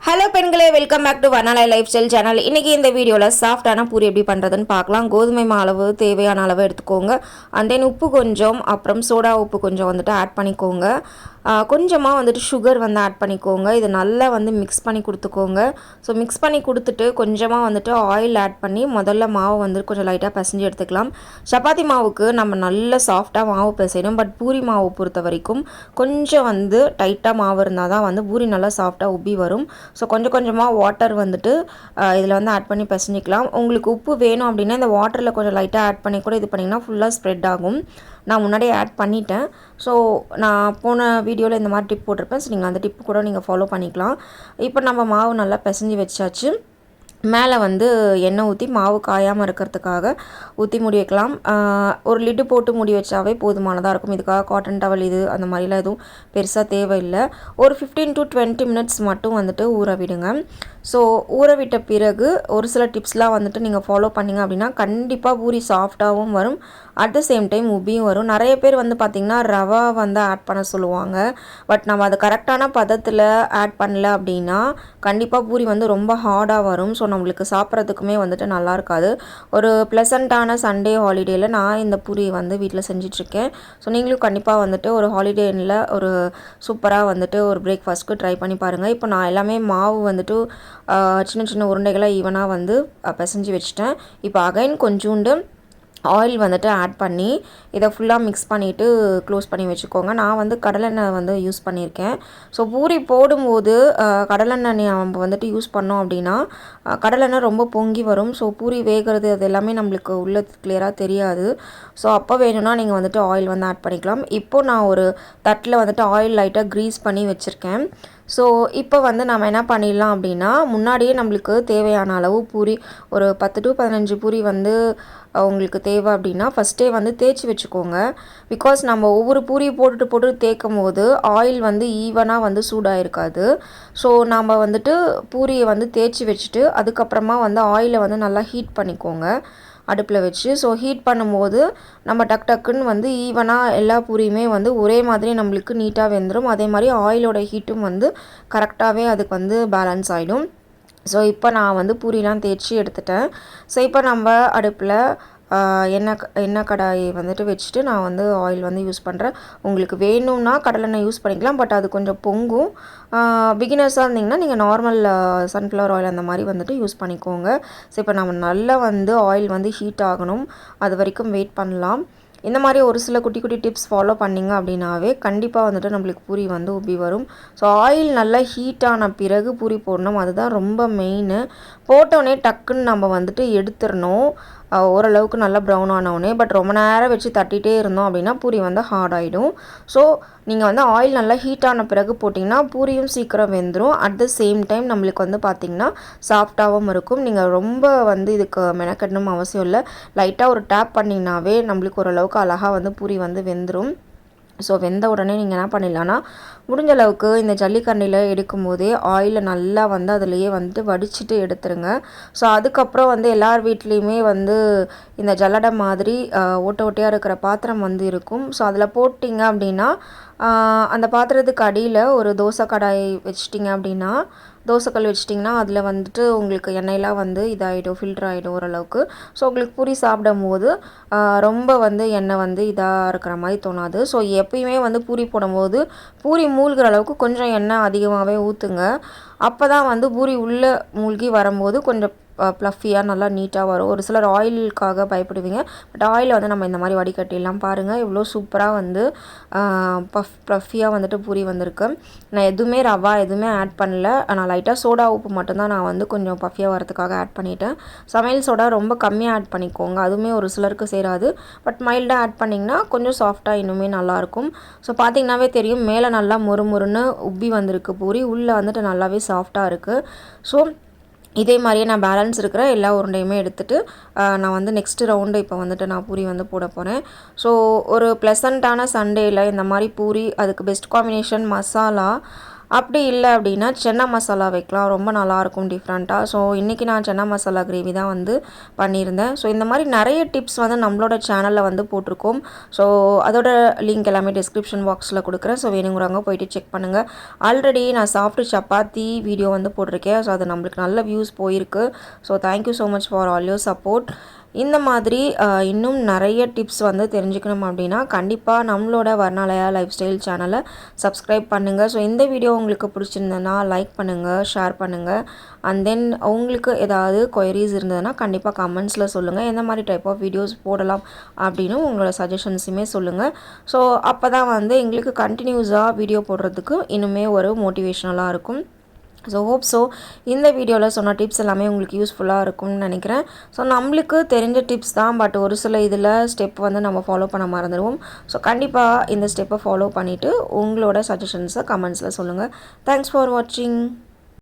Hello பெண்களே, welcome back to Varnalaya lifestyle channel. இன்றைக்கி இந்த வீடியோவில் சாஃப்டான பூரி எப்படி பண்ணுறதுன்னு பார்க்கலாம். கோதுமை மாவு தேவையான அளவு எடுத்துக்கோங்க. அண்ட் தென் உப்பு கொஞ்சம், அப்புறம் சோடா உப்பு கொஞ்சம் வந்துட்டு ஆட் பண்ணிக்கோங்க. கொஞ்சமாக வந்துட்டு சுகர் வந்து ஆட் பண்ணிக்கோங்க. இது நல்லா வந்து மிக்ஸ் பண்ணி கொடுத்துக்கோங்க. ஸோ மிக்ஸ் பண்ணி கொடுத்துட்டு கொஞ்சமாக வந்துட்டு ஆயில் ஆட் பண்ணி முதல்ல மாவு வந்து கொஞ்சம் லைட்டாக பிசைஞ்சு எடுத்துக்கலாம். சப்பாத்தி மாவுக்கு நம்ம நல்ல சாஃப்டாக மாவு பிசையணும். பட் பூரி மாவு பொறுத்த வரைக்கும் கொஞ்சம் வந்து டைட்டாக மாவு இருந்தால் தான் வந்து பூரி நல்லா சாஃப்டாக உப்பி வரும். ஸோ கொஞ்சம் கொஞ்சமாக வாட்டர் வந்துட்டு இதில் வந்து ஆட் பண்ணி பிசைஞ்சிக்கலாம். உங்களுக்கு உப்பு வேணும் அப்படின்னா இந்த வாட்டரில் கொஞ்சம் லைட்டாக ஆட் பண்ணி கூட இது பண்ணிங்கன்னா ஃபுல்லாக ஸ்ப்ரெட் ஆகும். நான் முன்னாடியே ஆட் பண்ணிட்டேன். ஸோ நான் போன வீடியோவில் இந்த மாதிரி டிப் போட்டிருப்பேன். ஸோ நீங்கள் அந்த டிப்பு கூட நீங்கள் ஃபாலோ பண்ணிக்கலாம். இப்போ நம்ம மாவு நல்லா பிசைஞ்சு வச்சாச்சு. மேலே வந்து எண்ணெய் ஊற்றி மாவு காயாமல் இருக்கிறதுக்காக ஊற்றி மூடி வைக்கலாம். ஒரு லிட்டு போட்டு மூடி வச்சாவே போதுமானதாக இருக்கும். இதுக்காக காட்டன் டவல் இது அந்த மாதிரிலாம் எதுவும் பெருசாக தேவையில்லை. ஒரு 15 to 20 மினிட்ஸ் மட்டும் வந்துட்டு ஊற விடுங்க. ஸோ ஊற விட்ட பிறகு ஒரு சில டிப்ஸ்லாம் வந்துட்டு நீங்கள் ஃபாலோ பண்ணிங்க அப்படின்னா கண்டிப்பாக பூரி சாஃப்டாகவும் வரும், அட் த சேம் டைம் உப்பியும் வரும். நிறைய பேர் வந்து பார்த்திங்கன்னா ரவா வந்து ஆட் பண்ண சொல்லுவாங்க. பட் நம்ம அது கரெக்டான பதத்தில் ஆட் பண்ணல அப்படின்னா கண்டிப்பாக பூரி வந்து ரொம்ப ஹார்டாக வரும். ஸோ நம்மளுக்கு சாப்பிட்றதுக்குமே வந்துட்டு நல்லா இருக்காது. ஒரு ப்ளசண்ட்டான சண்டே ஹாலிடேயில் நான் இந்த பூரி வந்து வீட்டில் செஞ்சிட்ருக்கேன். ஸோ நீங்களும் கண்டிப்பாக வந்துட்டு ஒரு ஹாலிடேனில் ஒரு சூப்பராக வந்துட்டு ஒரு பிரேக்ஃபாஸ்ட்க்கு ட்ரை பண்ணி பாருங்கள். இப்போ நான் எல்லாமே மாவு வந்துட்டு சின்ன சின்ன உருண்டைகளாக ஈவனாக வந்து பிசைஞ்சு வச்சுட்டேன். இப்போ அகைன் கொஞ்சோண்டு ஆயில் வந்துட்டு ஆட் பண்ணி இதை ஃபுல்லாக மிக்ஸ் பண்ணிவிட்டு க்ளோஸ் பண்ணி வச்சுக்கோங்க. நான் வந்து கடலெண்ணெய் வந்து யூஸ் பண்ணியிருக்கேன். ஸோ பூரி போடும்போது கடலெண்ணெய் நம்ம வந்துட்டு யூஸ் பண்ணோம் அப்படின்னா கடலெண்ணெய் ரொம்ப பொங்கி வரும். ஸோ பூரி வேகிறது அது எல்லாமே நம்மளுக்கு உள்ள கிளியராக தெரியாது. ஸோ அப்போ வேணும்னா நீங்கள் வந்துட்டு ஆயில் வந்து ஆட் பண்ணிக்கலாம். இப்போது நான் ஒரு தட்டில் வந்துட்டு ஆயில் லைட்டாக க்ரீஸ் பண்ணி வச்சுருக்கேன். ஸோ இப்போ வந்து நம்ம என்ன பண்ணிடலாம் அப்படின்னா முன்னாடியே நம்மளுக்கு தேவையான அளவு பூரி ஒரு 10 to 15 பூரி வந்து உங்களுக்கு தேவை அப்படின்னா ஃபஸ்ட்டே வந்து தேய்ச்சி வச்சுக்கோங்க. பிகாஸ் நம்ம ஒவ்வொரு பூரி போட்டு தேய்க்கும் போது ஆயில் வந்து ஈவனாக வந்து சூடாயிருக்காது. ஸோ நம்ம வந்துட்டு பூரியை வந்து தேய்ச்சி வச்சுட்டு அதுக்கப்புறமா வந்து ஆயிலை வந்து நல்லா ஹீட் பண்ணிக்கோங்க அடுப்பில் வச்சு. ஸோ ஹீட் பண்ணும்போது நம்ம டக்குன்னு வந்து ஈவனாக எல்லா பூரியுமே வந்து ஒரே மாதிரி நம்மளுக்கு நீட்டாக வெந்துடும். அதே மாதிரி ஆயிலோட ஹீட்டும் வந்து கரெக்டாகவே அதுக்கு வந்து பேலன்ஸ் ஆகிடும். ஸோ இப்போ நான் வந்து பூரிலாம் தேய்ச்சி எடுத்துட்டேன். ஸோ இப்போ நம்ம அடுப்பில் எண்ணெய் கடாயை வந்துட்டு வச்சுட்டு நான் வந்து ஆயில் வந்து யூஸ் பண்ணுறேன். உங்களுக்கு வேணும்னா கடலெண்ணெய் யூஸ் பண்ணிக்கலாம். பட் அது கொஞ்சம் பொங்கும். பிகினர்ஸாக இருந்திங்கன்னா நீங்கள் நார்மல் சன்ஃப்ளவர் ஆயில் அந்த மாதிரி வந்துட்டு யூஸ் பண்ணிக்கோங்க. ஸோ இப்போ நம்ம நல்லா வந்து ஆயில் வந்து ஹீட் ஆகணும், அது வரைக்கும் வெயிட் பண்ணலாம். இந்த மாதிரி ஒரு சில குட்டி குட்டி டிப்ஸ் ஃபாலோ பண்ணிங்க அப்படின்னாவே கண்டிப்பாக வந்துட்டு நம்மளுக்கு பூரி வந்து உப்பி வரும். ஸோ ஆயில் நல்லா ஹீட் ஆன பிறகு பூரி போடணும், அதுதான் ரொம்ப மெயின். போட்டோடனே டக்குன்னு நம்ம வந்துட்டு எடுத்துடணும், ஓரளவுக்கு நல்லா ப்ரௌன் ஆனவுடனே. பட் ரொம்ப நேரம் வச்சு தட்டிகிட்டே இருந்தோம் அப்படின்னா பூரி வந்து ஹார்ட் ஆகிடும். ஸோ நீங்கள் வந்து ஆயில் நல்லா ஹீட் ஆன பிறகு போட்டிங்கன்னா பூரியும் சீக்கிரம் வெந்துடும். அட் த சேம் டைம் நம்மளுக்கு வந்து பார்த்திங்கன்னா சாஃப்டாகவும் இருக்கும். நீங்கள் ரொம்ப வந்து இதுக்கு மெனக்கெடணும் அவசியம் இல்லை. லைட்டாக ஒரு டேப் பண்ணிங்கனாவே நம்மளுக்கு ஓரளவுக்கு அழகாக வந்து பூரி வந்து வெந்துடும். ஸோ வெந்த உடனே நீங்கள் என்ன பண்ணிடலான்னா முடிஞ்ச அளவுக்கு இந்த ஜல்லிக்கரண்டியில் எடுக்கும் போதே ஆயிலை நல்லா வந்து அதுலேயே வந்துட்டு வடிச்சிட்டு எடுத்துருங்க. ஸோ அதுக்கப்புறம் வந்து எல்லார் வீட்லேயுமே வந்து இந்த ஜல்லடை மாதிரி ஓட்டையாக இருக்கிற பாத்திரம் வந்து இருக்கும். ஸோ அதில் போட்டிங்க அப்படின்னா அந்த பாத்திரத்துக்கு அடியில் ஒரு தோசை கடாய் வச்சிட்டிங்க அப்படின்னா தோசைக்கல் வச்சிட்டிங்கன்னா அதில் வந்துட்டு உங்களுக்கு எண்ணெயெலாம் வந்து இதாகிடும், ஃபில்டர் ஆகிடும் ஓரளவுக்கு. ஸோ உங்களுக்கு பூரி சாப்பிடும் போது ரொம்ப வந்து எண்ணெய் வந்து இதாக இருக்கிற மாதிரி தோணாது. ஸோ எப்பயுமே வந்து பூரி போடும்போது பூரி மூழ்கிற அளவுக்கு கொஞ்சம் எண்ணெய் அதிகமாகவே ஊற்றுங்க. அப்போ தான் வந்து பூரி உள்ளே மூழ்கி வரும்போது கொஞ்சம் ப்ளஃபியாக நல்லா நீட்டாக வரும். ஒரு சிலர் ஆயிலுக்காக பயப்படுவீங்க. பட் ஆயிலை வந்து நம்ம இந்த மாதிரி வடிகட்டிடலாம். பாருங்கள் இவ்வளோ சூப்பராக வந்து ப்ளஃபியாக வந்துட்டு பூரி வந்திருக்கு. நான் எதுவுமே ரவா எதுவுமே ஆட் பண்ணல. நான் லைட்டாக சோடா உப்பு மட்டும்தான் நான் வந்து கொஞ்சம் பஃபியாக வரதுக்காக ஆட் பண்ணிவிட்டேன். சமையல் சோடா ரொம்ப கம்மியாக ஆட் பண்ணிக்கோங்க, அதுவுமே ஒரு சிலருக்கு சேராது. பட் மைல்டாக ஆட் பண்ணிங்கன்னா கொஞ்சம் சாஃப்டாக இன்னுமே நல்லாயிருக்கும். ஸோ பார்த்திங்கனாவே தெரியும் மேலே நல்லா மொறுன்னு உப்பி வந்திருக்கு பூரி, உள்ளே வந்துட்டு நல்லாவே சாஃப்டாக இருக்குது. ஸோ இதே மாதிரியே நான் பேலன்ஸ் இருக்கிற எல்லா உருண்டையுமே எடுத்துகிட்டு நான் வந்து நெக்ஸ்ட்டு ரவுண்டு இப்போ வந்துட்டு நான் பூரி வந்து போட போகிறேன். ஸோ ஒரு ப்ளசண்ட்டான சண்டேயில் இந்த மாதிரி பூரி, அதுக்கு பெஸ்ட் காம்பினேஷன் மசாலா. அப்படி இல்லை அப்படின்னா சென்னா மசாலா வைக்கலாம், ரொம்ப நல்லாயிருக்கும் டிஃப்ரெண்ட்டாக. ஸோ இன்றைக்கி நான் சென்னா மசாலா கிரேவி தான் வந்து பண்ணியிருந்தேன். ஸோ இந்த மாதிரி நிறைய டிப்ஸ் வந்து நம்மளோட சேனலில் வந்து போட்டிருக்கோம். ஸோ அதோட லிங்க் எல்லாமே டிஸ்கிரிப்ஷன் பாக்ஸில் கொடுக்குறேன். ஸோ வேணுங்கிறவங்க போயிட்டு செக் பண்ணுங்கள். ஆல்ரெடி நான் சாப்பிட்டு சப்பாத்தி வீடியோ வந்து போட்டிருக்கேன். ஸோ அது நம்மளுக்கு நல்ல வியூஸ் போயிருக்கு. So thank you so much for all your support. இந்த மாதிரி இன்னும் நிறைய டிப்ஸ் வந்து தெரிஞ்சுக்கணும் அப்படின்னா கண்டிப்பாக நம்மளோட வர்ணாலயா லைஃப் ஸ்டைல் சேனலை சப்ஸ்கிரைப் பண்ணுங்கள். ஸோ இந்த வீடியோ உங்களுக்கு பிடிச்சிருந்ததுன்னா லைக் பண்ணுங்கள், ஷேர் பண்ணுங்கள். அண்ட் தென் உங்களுக்கு ஏதாவது கொயரிஸ் இருந்ததுன்னா கண்டிப்பாக கமெண்ட்ஸில் சொல்லுங்கள். எந்த மாதிரி டைப் ஆஃப் வீடியோஸ் போடலாம் அப்படின்னு உங்களோட சஜஷன்ஸுமே சொல்லுங்கள். ஸோ அப்போ தான் வந்து எங்களுக்கு கண்டினியூஸாக வீடியோ போடுறதுக்கு இன்னுமே ஒரு மோட்டிவேஷ்னலாக இருக்கும். ஸோ இந்த வீடியோவில் சொன்ன டிப்ஸ் எல்லாமே உங்களுக்கு யூஸ்ஃபுல்லாக இருக்கும்னு நினைக்கிறேன். ஸோ நம்மளுக்கு தெரிஞ்ச டிப்ஸ் தான், பட் ஒரு சில இதில் ஸ்டெப் வந்து நம்ம ஃபாலோ பண்ண மறந்துடுவோம். ஸோ கண்டிப்பாக இந்த ஸ்டெப்பை ஃபாலோ பண்ணிவிட்டு உங்களோட சஜஷன்ஸை கமெண்ட்ஸில் சொல்லுங்கள். தேங்க்ஸ் ஃபார் வாட்சிங்.